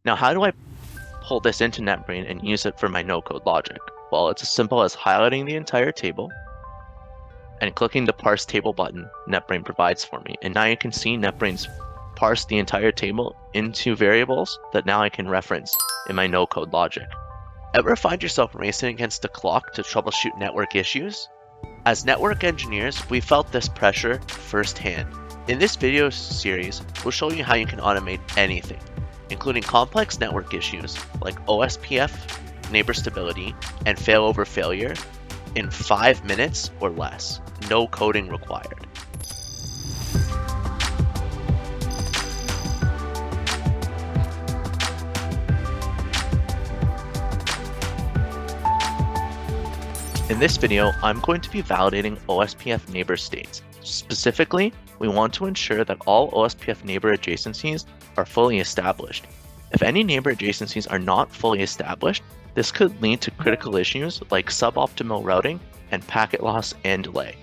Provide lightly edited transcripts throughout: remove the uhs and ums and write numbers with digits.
Now, how do I pull this into NetBrain and use it for my no-code logic? Well, it's as simple as highlighting the entire table and clicking the Parse Table button NetBrain provides for me. And now you can see NetBrain's parsed the entire table into variables that now I can reference in my no-code logic. Ever find yourself racing against the clock to troubleshoot network issues? As network engineers, we felt this pressure firsthand. In this video series, we'll show you how you can automate anything, including complex network issues like OSPF, neighbor stability, and failover failure in 5 minutes or less. No coding required. In this video, I'm going to be validating OSPF neighbor states. Specifically, we want to ensure that all OSPF neighbor adjacencies are fully established. If any neighbor adjacencies are not fully established, this could lead to critical issues like suboptimal routing and packet loss and delay.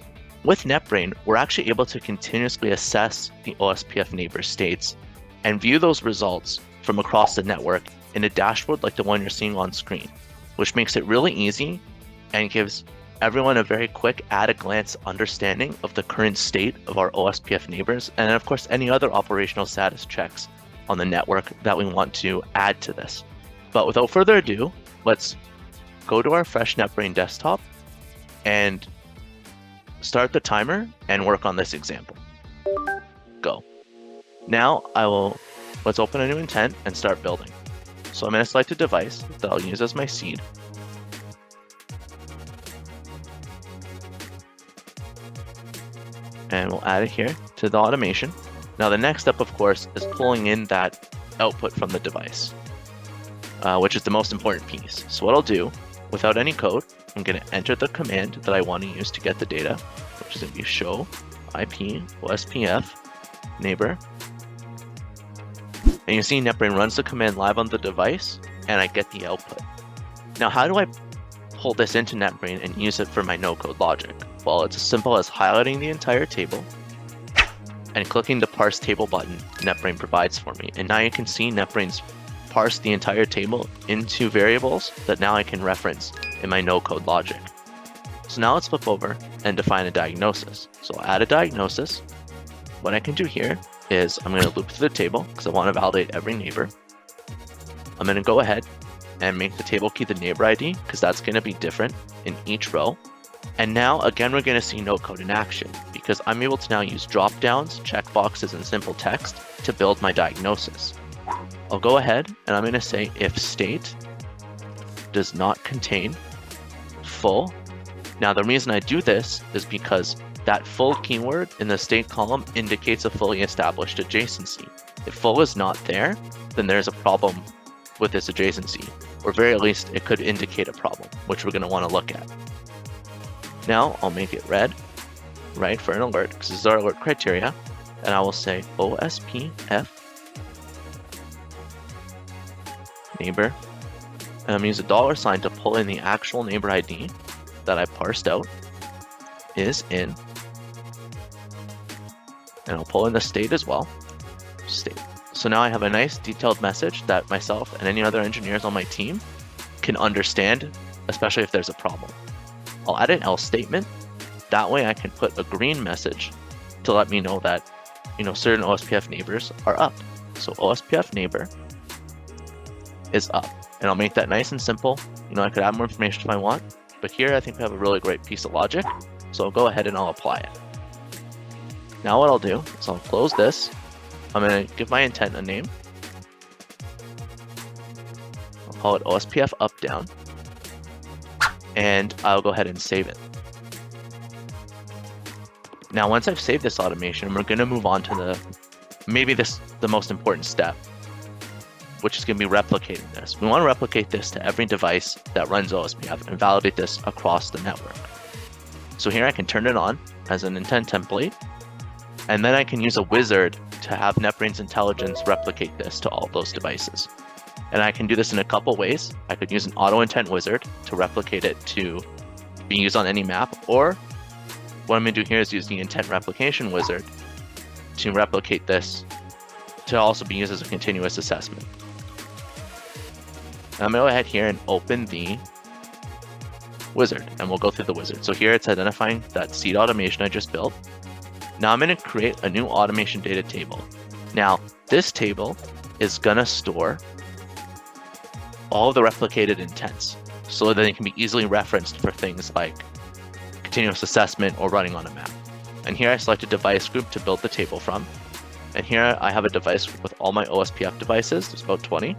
With NetBrain, we're actually able to continuously assess the OSPF neighbor states and view those results from across the network in a dashboard like the one you're seeing on screen, which makes it really easy and gives everyone a very quick at-a-glance understanding of the current state of our OSPF neighbors, and of course any other operational status checks on the network that we want to add to this. But without further ado, let's go to our fresh NetBrain desktop and start the timer and work on this example. Go. Now let's open a new intent and start building. So I'm going to select a device that I'll use as my seed. And we'll add it here to the automation. Now the next step, of course, is pulling in that output from the device, which is the most important piece. So what I'll do, without any code, I'm going to enter the command that I want to use to get the data, which is going to be show IP OSPF neighbor. And you see NetBrain runs the command live on the device, and I get the output. Now, how do I pull this into NetBrain and use it for my no-code logic? Well, it's as simple as highlighting the entire table and clicking the Parse Table button NetBrain provides for me. And now you can see NetBrain's parsed the entire table into variables that now I can reference in my no-code logic. So now let's flip over and define a diagnosis. So I'll add a diagnosis. What I can do here is I'm going to loop through the table because I want to validate every neighbor. I'm going to go ahead and make the table key the neighbor ID because that's going to be different in each row. And now, again, we're going to see no code in action because I'm able to now use drop-downs, checkboxes, and simple text to build my diagnosis. I'll go ahead and I'm going to say if state does not contain full. Now, the reason I do this is because that full keyword in the state column indicates a fully established adjacency. If full is not there, then there's a problem with this adjacency, or very least it could indicate a problem, which we're going to want to look at. Now I'll make it red, right, for an alert, because this is our alert criteria, and I will say OSPF neighbor, and I'm going to use a $sign to pull in the actual neighbor ID that I parsed out is in, and I'll pull in the state as well, state. So now I have a nice detailed message that myself and any other engineers on my team can understand, especially if there's a problem. I'll add an else statement. That way I can put a green message to let me know that, certain OSPF neighbors are up. So OSPF neighbor is up. And I'll make that nice and simple. I could add more information if I want, but here I think we have a really great piece of logic. So I'll go ahead and I'll apply it. Now what I'll do is I'll close this. I'm going to give my intent a name. I'll call it OSPF up down. And I'll go ahead and save it. Now, once I've saved this automation, we're going to move on to the most important step, which is going to be replicating this. We want to replicate this to every device that runs OSPF and validate this across the network. So here I can turn it on as an intent template, and then I can use a wizard to have NetBrain's intelligence replicate this to all those devices. And I can do this in a couple ways. I could use an auto intent wizard to replicate it to be used on any map, or what I'm going to do here is use the intent replication wizard to replicate this to also be used as a continuous assessment. I'm gonna go ahead here and open the wizard, and we'll go through the wizard. So here it's identifying that seed automation I just built. Now I'm gonna create a new automation data table. Now this table is gonna store all of the replicated intents so that they can be easily referenced for things like continuous assessment or running on a map. And here I select a device group to build the table from. And here I have a device group with all my OSPF devices, there's about 20,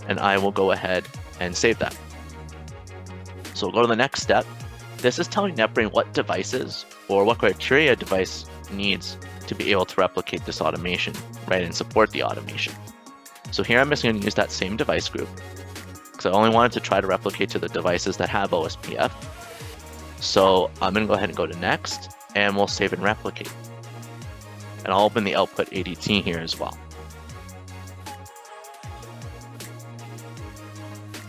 and I will go ahead and save that. So we'll go to the next step. This is telling NetBrain what devices or what criteria a device needs to be able to replicate this automation, right, and support the automation. So here I'm just going to use that same device group because I only wanted to try to replicate to the devices that have OSPF. So I'm going to go ahead and go to next, and we'll save and replicate. And I'll open the output ADT here as well.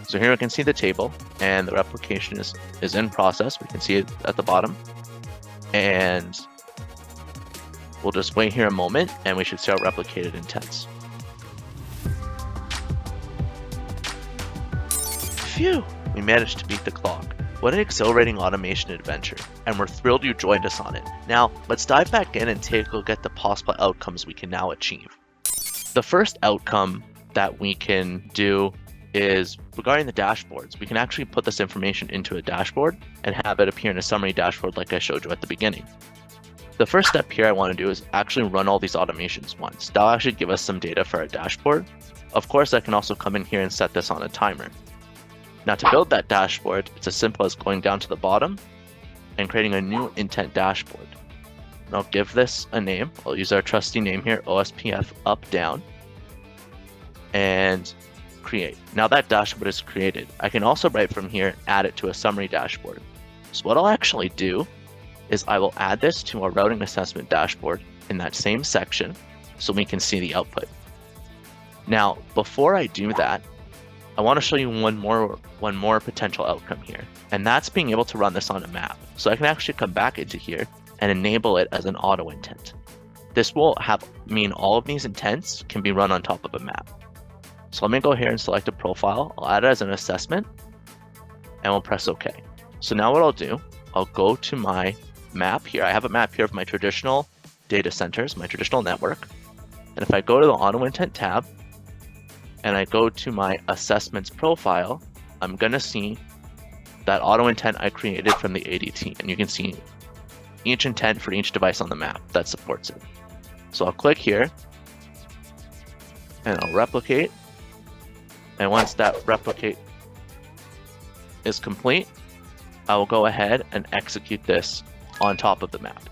So here we can see the table, and the replication is in process. We can see it at the bottom. And we'll just wait here a moment, and we should see our replicated intents. Phew! We managed to beat the clock. What an exhilarating automation adventure, and we're thrilled you joined us on it. Now, let's dive back in and take a look at the possible outcomes we can now achieve. The first outcome that we can do is regarding the dashboards. We can actually put this information into a dashboard and have it appear in a summary dashboard like I showed you at the beginning. The first step here I want to do is actually run all these automations once. That'll actually give us some data for our dashboard. Of course, I can also come in here and set this on a timer. Now to build that dashboard, it's as simple as going down to the bottom and creating a new intent dashboard. And I'll give this a name. I'll use our trusty name here, OSPF up down, and create. Now that dashboard is created. I can also right from here add it to a summary dashboard. So what I'll actually do is I will add this to our routing assessment dashboard in that same section so we can see the output. Now before I do that, I want to show you one more potential outcome here, and that's being able to run this on a map. So I can actually come back into here and enable it as an auto intent. This will mean all of these intents can be run on top of a map. So let me go here and select a profile. I'll add it as an assessment, and we'll press OK. So now what I'll do, I'll go to my map here. I have a map here of my traditional data centers, my traditional network. And if I go to the auto intent tab, and I go to my assessments profile, I'm gonna see that auto intent I created from the ADT, and you can see each intent for each device on the map that supports it. So I'll click here, and I'll replicate, and once that replicate is complete, I will go ahead and execute this on top of the map.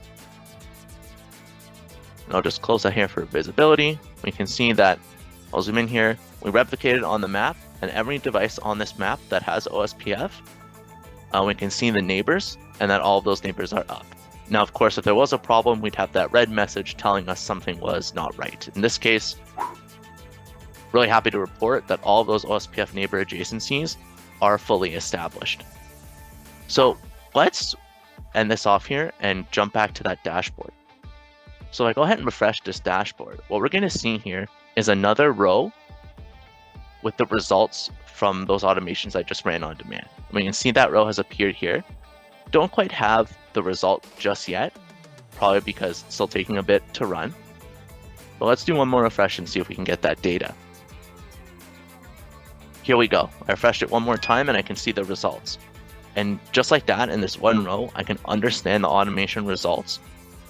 And I'll just close that here for visibility. We can see that, I'll zoom in here, we replicated on the map, and every device on this map that has OSPF, we can see the neighbors, and that all of those neighbors are up. Now, of course, if there was a problem, we'd have that red message telling us something was not right. In this case, really happy to report that all of those OSPF neighbor adjacencies are fully established. So let's end this off here and jump back to that dashboard. So if I go ahead and refresh this dashboard, what we're going to see here is another row with the results from those automations I just ran on demand. We can see that row has appeared here. Don't quite have the result just yet, probably because it's still taking a bit to run. But let's do one more refresh and see if we can get that data. Here we go. I refreshed it one more time and I can see the results. And just like that, in this one row, I can understand the automation results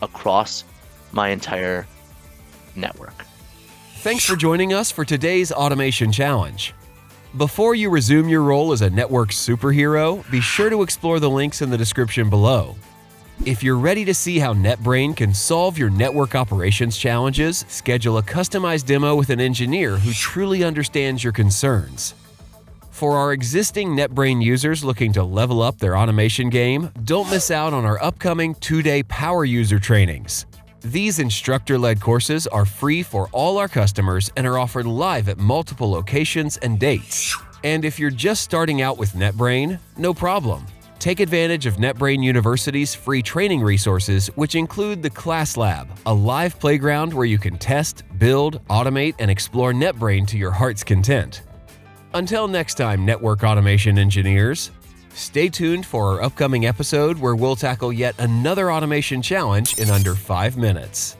across my entire network. Thanks for joining us for today's Automation Challenge. Before you resume your role as a network superhero, be sure to explore the links in the description below. If you're ready to see how NetBrain can solve your network operations challenges, schedule a customized demo with an engineer who truly understands your concerns. For our existing NetBrain users looking to level up their automation game, don't miss out on our upcoming 2-day power user trainings. These instructor-led courses are free for all our customers and are offered live at multiple locations and dates. And if you're just starting out with NetBrain, no problem. Take advantage of NetBrain University's free training resources, which include the Class Lab, a live playground where you can test, build, automate, and explore NetBrain to your heart's content. Until next time, network automation engineers, stay tuned for our upcoming episode where we'll tackle yet another automation challenge in under 5 minutes.